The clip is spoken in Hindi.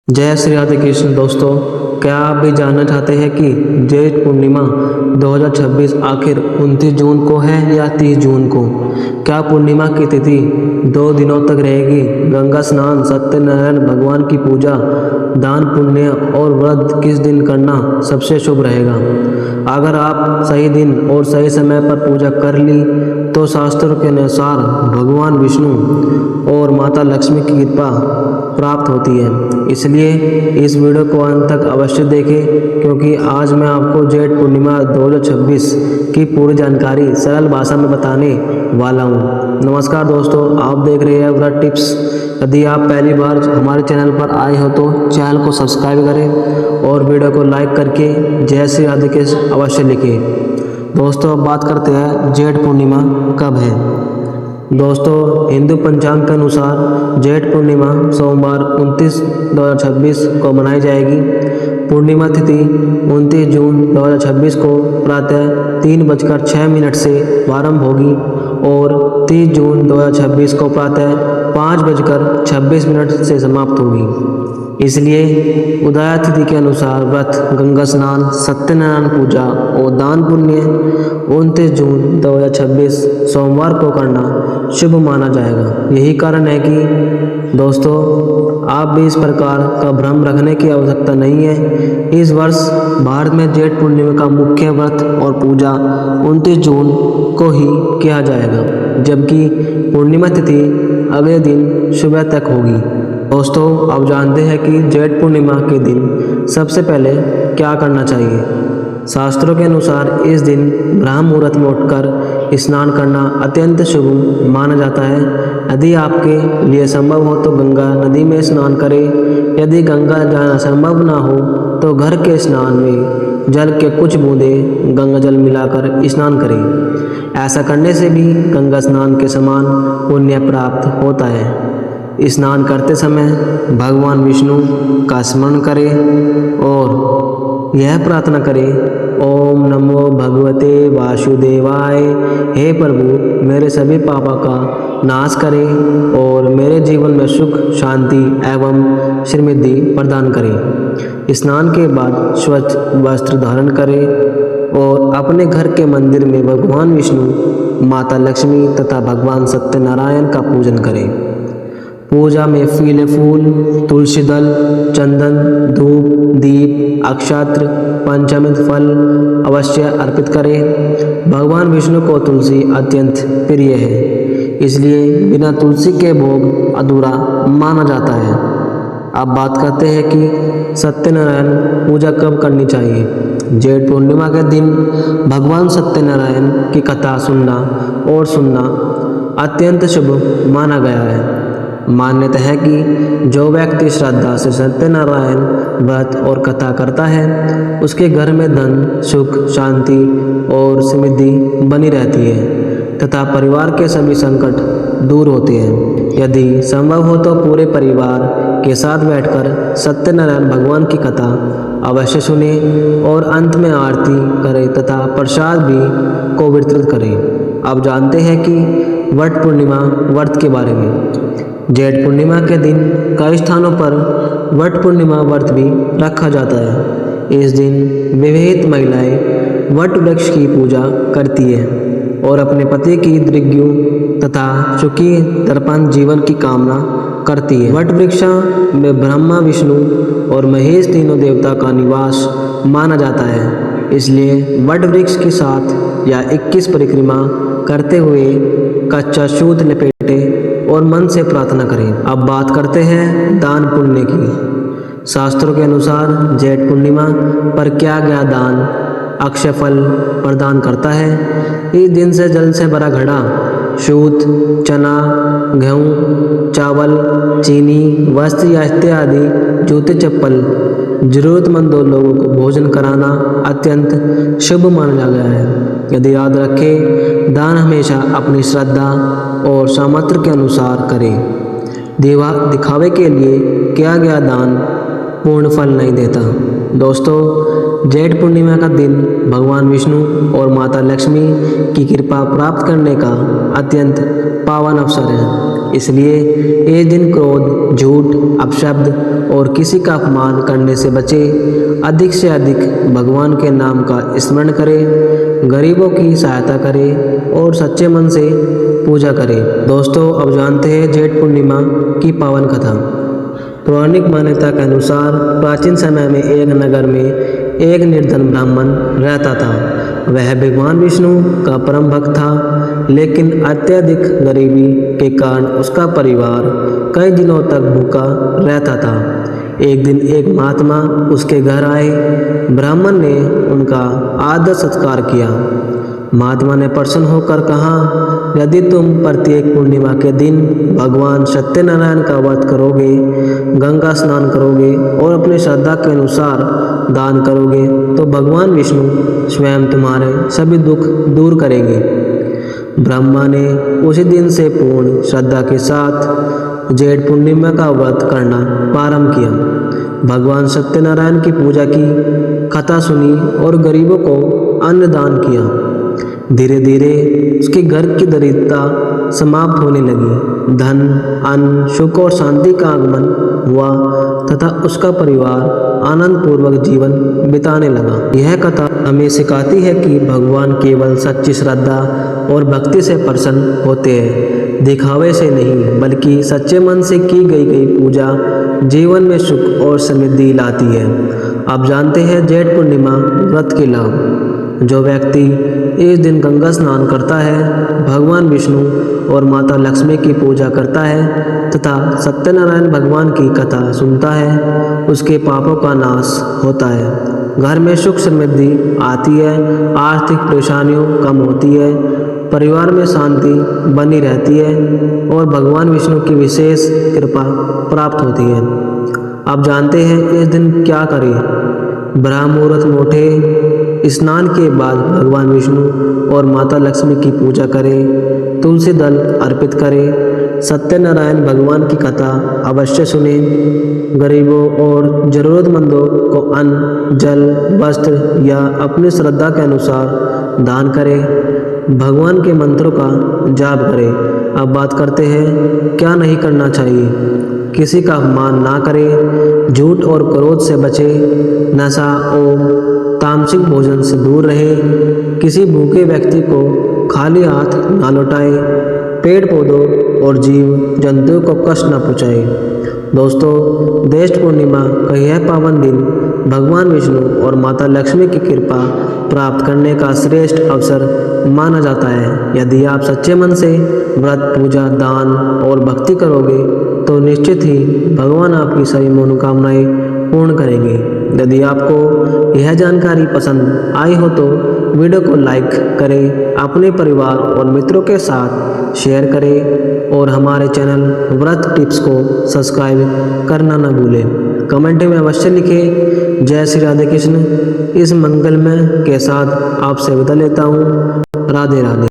जय श्री राधे कृष्ण। दोस्तों, क्या आप भी जानना चाहते हैं कि जेठ पूर्णिमा 2026 आखिर 29 जून को है या 30 जून को? क्या पूर्णिमा की तिथि 2 दिनों तक रहेगी? गंगा स्नान, सत्यनारायण भगवान की पूजा, दान पुण्य और व्रत किस दिन करना सबसे शुभ रहेगा? अगर आप सही दिन और सही समय पर पूजा कर ली तो शास्त्रों के अनुसार भगवान विष्णु और माता लक्ष्मी की कृपा प्राप्त होती है। इसलिए इस वीडियो को अंत तक अवश्य देखें, क्योंकि आज मैं आपको जेठ पूर्णिमा 2026 की पूरी जानकारी सरल भाषा में बताने वाला हूँ। नमस्कार दोस्तों, आप देख रहे हैं व्रत टिप्स। यदि आप पहली बार हमारे चैनल पर आए हो तो चैनल को सब्सक्राइब करें और वीडियो को लाइक करके जय श्री राधे के अवश्य लिखें। दोस्तों, अब बात करते हैं जेठ पूर्णिमा कब है। दोस्तों, हिंदू पंचांग के अनुसार जेठ पूर्णिमा सोमवार 29/2026 को मनाई जाएगी। पूर्णिमा तिथि 29 जून 2026 को प्रातः 3:06 से प्रारंभ होगी और 30 जून 2026 को प्रातः 5:26 से समाप्त होगी। इसलिए उदया तिथि के अनुसार व्रत, गंगा स्नान, सत्यनारायण पूजा और दान पुण्य 29 जून 2026 सोमवार को करना शुभ माना जाएगा। यही कारण है कि दोस्तों, आप भी इस प्रकार का भ्रम रखने की आवश्यकता नहीं है। इस वर्ष भारत में जेठ पूर्णिमा का मुख्य व्रत और पूजा 29 जून को ही किया जाएगा, जबकि पूर्णिमा तिथि अगले दिन सुबह तक होगी। दोस्तों, आप जानते हैं कि जेठ पूर्णिमा के दिन सबसे पहले क्या करना चाहिए। शास्त्रों के अनुसार इस दिन ब्रह्म मुहूर्त में उठकर स्नान करना अत्यंत शुभ माना जाता है। यदि आपके लिए संभव हो तो गंगा नदी में स्नान करें। यदि गंगा जाना संभव ना हो तो घर के स्नान में जल के कुछ बूंदें गंगा जल मिलाकर स्नान करें। ऐसा करने से भी गंगा स्नान के समान पुण्य प्राप्त होता है। स्नान करते समय भगवान विष्णु का स्मरण करें और यह प्रार्थना करें, ओम नमो भगवते वासुदेवाय। हे प्रभु, मेरे सभी पापों का नाश करें और मेरे जीवन में सुख, शांति एवं समृद्धि प्रदान करें। स्नान के बाद स्वच्छ वस्त्र धारण करें और अपने घर के मंदिर में भगवान विष्णु, माता लक्ष्मी तथा भगवान सत्यनारायण का पूजन करें। पूजा में पीले फूल, तुलसी दल, चंदन, धूप, दीप, अक्षत्र, पंचामृत फल अवश्य अर्पित करें। भगवान विष्णु को तुलसी अत्यंत प्रिय है, इसलिए बिना तुलसी के भोग अधूरा माना जाता है। अब बात करते हैं कि सत्यनारायण पूजा कब करनी चाहिए। जेठ पूर्णिमा के दिन भगवान सत्यनारायण की कथा सुनना अत्यंत शुभ माना गया है। मान्यता है कि जो व्यक्ति श्रद्धा से सत्यनारायण व्रत और कथा करता है, उसके घर में धन, सुख, शांति और समृद्धि बनी रहती है तथा परिवार के सभी संकट दूर होते हैं। यदि संभव हो तो पूरे परिवार के साथ बैठकर सत्यनारायण भगवान की कथा अवश्य सुने और अंत में आरती करें तथा प्रसाद भी को वितरित करें। अब जानते हैं कि वट पूर्णिमा व्रत के बारे में। जेठ पूर्णिमा के दिन कई स्थानों पर वट पूर्णिमा व्रत भी रखा जाता है। इस दिन विवाहित महिलाएं वट वृक्ष की पूजा करती है और अपने पति की दीर्घायु तथा सुखी दर्पण जीवन की कामना करती है। वट वृक्ष में ब्रह्मा, विष्णु और महेश तीनों देवता का निवास माना जाता है। इसलिए वट वृक्ष के साथ या 21 परिक्रमा करते हुए कच्चा सूत लपेटे और मन से प्रार्थना करें। अब बात करते हैं दान पुण्य की। शास्त्रों के अनुसार जेठ पूर्णिमा पर किया गया दान अक्षय फल प्रदान करता है। इस दिन से जल से भरा घड़ा, सूत, चना, गेहूँ, चावल, चीनी, वस्त्र या इत्यादि जूते, चप्पल जरूरतमंदों लोगों को भोजन कराना अत्यंत शुभ माना गया है। यदि याद रखें, दान हमेशा अपनी श्रद्धा और सामर्थ्य के अनुसार करें। दिखावे के लिए किया गया दान पूर्ण फल नहीं देता। दोस्तों, जेठ पूर्णिमा का दिन भगवान विष्णु और माता लक्ष्मी की कृपा प्राप्त करने का अत्यंत पावन अवसर है। इसलिए इस दिन क्रोध, झूठ, अपशब्द और किसी का अपमान करने से बचे। अधिक से अधिक भगवान के नाम का स्मरण करें, गरीबों की सहायता करें और सच्चे मन से पूजा करें। दोस्तों, अब जानते हैं जेठ पूर्णिमा की पावन कथा। पौराणिक मान्यता के अनुसार प्राचीन समय में एक नगर में एक निर्धन ब्राह्मण रहता था। वह भगवान विष्णु का परम भक्त था, लेकिन अत्यधिक गरीबी के कारण उसका परिवार कई दिनों तक भूखा रहता था। एक दिन एक महात्मा उसके घर आए। ब्राह्मण ने उनका आदर सत्कार किया। महात्मा ने प्रसन्न होकर कहा, यदि तुम प्रत्येक पूर्णिमा के दिन भगवान सत्यनारायण का व्रत करोगे, गंगा स्नान करोगे और अपनी श्रद्धा के अनुसार दान करोगे, तो भगवान विष्णु स्वयं तुम्हारे सभी दुख दूर करेंगे। ब्रह्मा ने उसी दिन से पूर्ण श्रद्धा के साथ जेठ पूर्णिमा का व्रत करना प्रारंभ किया। भगवान सत्यनारायण की पूजा की, कथा सुनी और गरीबों को अन्न दान किया। धीरे धीरे उसके घर की दरिद्रता समाप्त होने लगी। धन, अन्न, सुख और शांति का आगमन हुआ तथा उसका परिवार आनंद पूर्वक जीवन बिताने लगा। यह कथा हमें सिखाती है कि भगवान केवल सच्ची श्रद्धा और भक्ति से प्रसन्न होते हैं, दिखावे से नहीं, बल्कि सच्चे मन से की गई पूजा जीवन में सुख और समृद्धि लाती है। आप जानते हैं जेठ पूर्णिमा व्रत के लाभ। जो व्यक्ति इस दिन गंगा स्नान करता है, भगवान विष्णु और माता लक्ष्मी की पूजा करता है तथा सत्यनारायण भगवान की कथा सुनता है, उसके पापों का नाश होता है, घर में सुख समृद्धि आती है, आर्थिक परेशानियों कम होती है, परिवार में शांति बनी रहती है और भगवान विष्णु की विशेष कृपा प्राप्त होती है। आप जानते हैं इस दिन क्या करें? ब्रह्म मुहूर्त में उठे, स्नान के बाद भगवान विष्णु और माता लक्ष्मी की पूजा करें, तुलसी दल अर्पित करें, सत्यनारायण भगवान की कथा अवश्य सुने, गरीबों और ज़रूरतमंदों को अन्न, जल, वस्त्र या अपनी श्रद्धा के अनुसार दान करें, भगवान के मंत्रों का जाप करें। अब बात करते हैं क्या नहीं करना चाहिए। किसी का अपमान ना करें, झूठ और क्रोध से बचे, नशा और तामसिक भोजन से दूर रहे, किसी भूखे व्यक्ति को खाली हाथ ना लौटाए, पेड़ पौधों और जीव जंतुओं को कष्ट न पहुँचाए। दोस्तों, जेठ पूर्णिमा का यह पावन दिन भगवान विष्णु और माता लक्ष्मी की कृपा प्राप्त करने का श्रेष्ठ अवसर माना जाता है। यदि आप सच्चे मन से व्रत, पूजा, दान और भक्ति करोगे तो निश्चित ही भगवान आपकी सभी मनोकामनाएं पूर्ण करेंगे। यदि आपको यह जानकारी पसंद आई हो तो वीडियो को लाइक करें, अपने परिवार और मित्रों के साथ शेयर करें और हमारे चैनल व्रत टिप्स को सब्सक्राइब करना न भूलें। कमेंट में अवश्य लिखें। जय श्री राधे कृष्ण। इस मंगलमय के साथ आपसे विदा लेता हूँ। राधे राधे।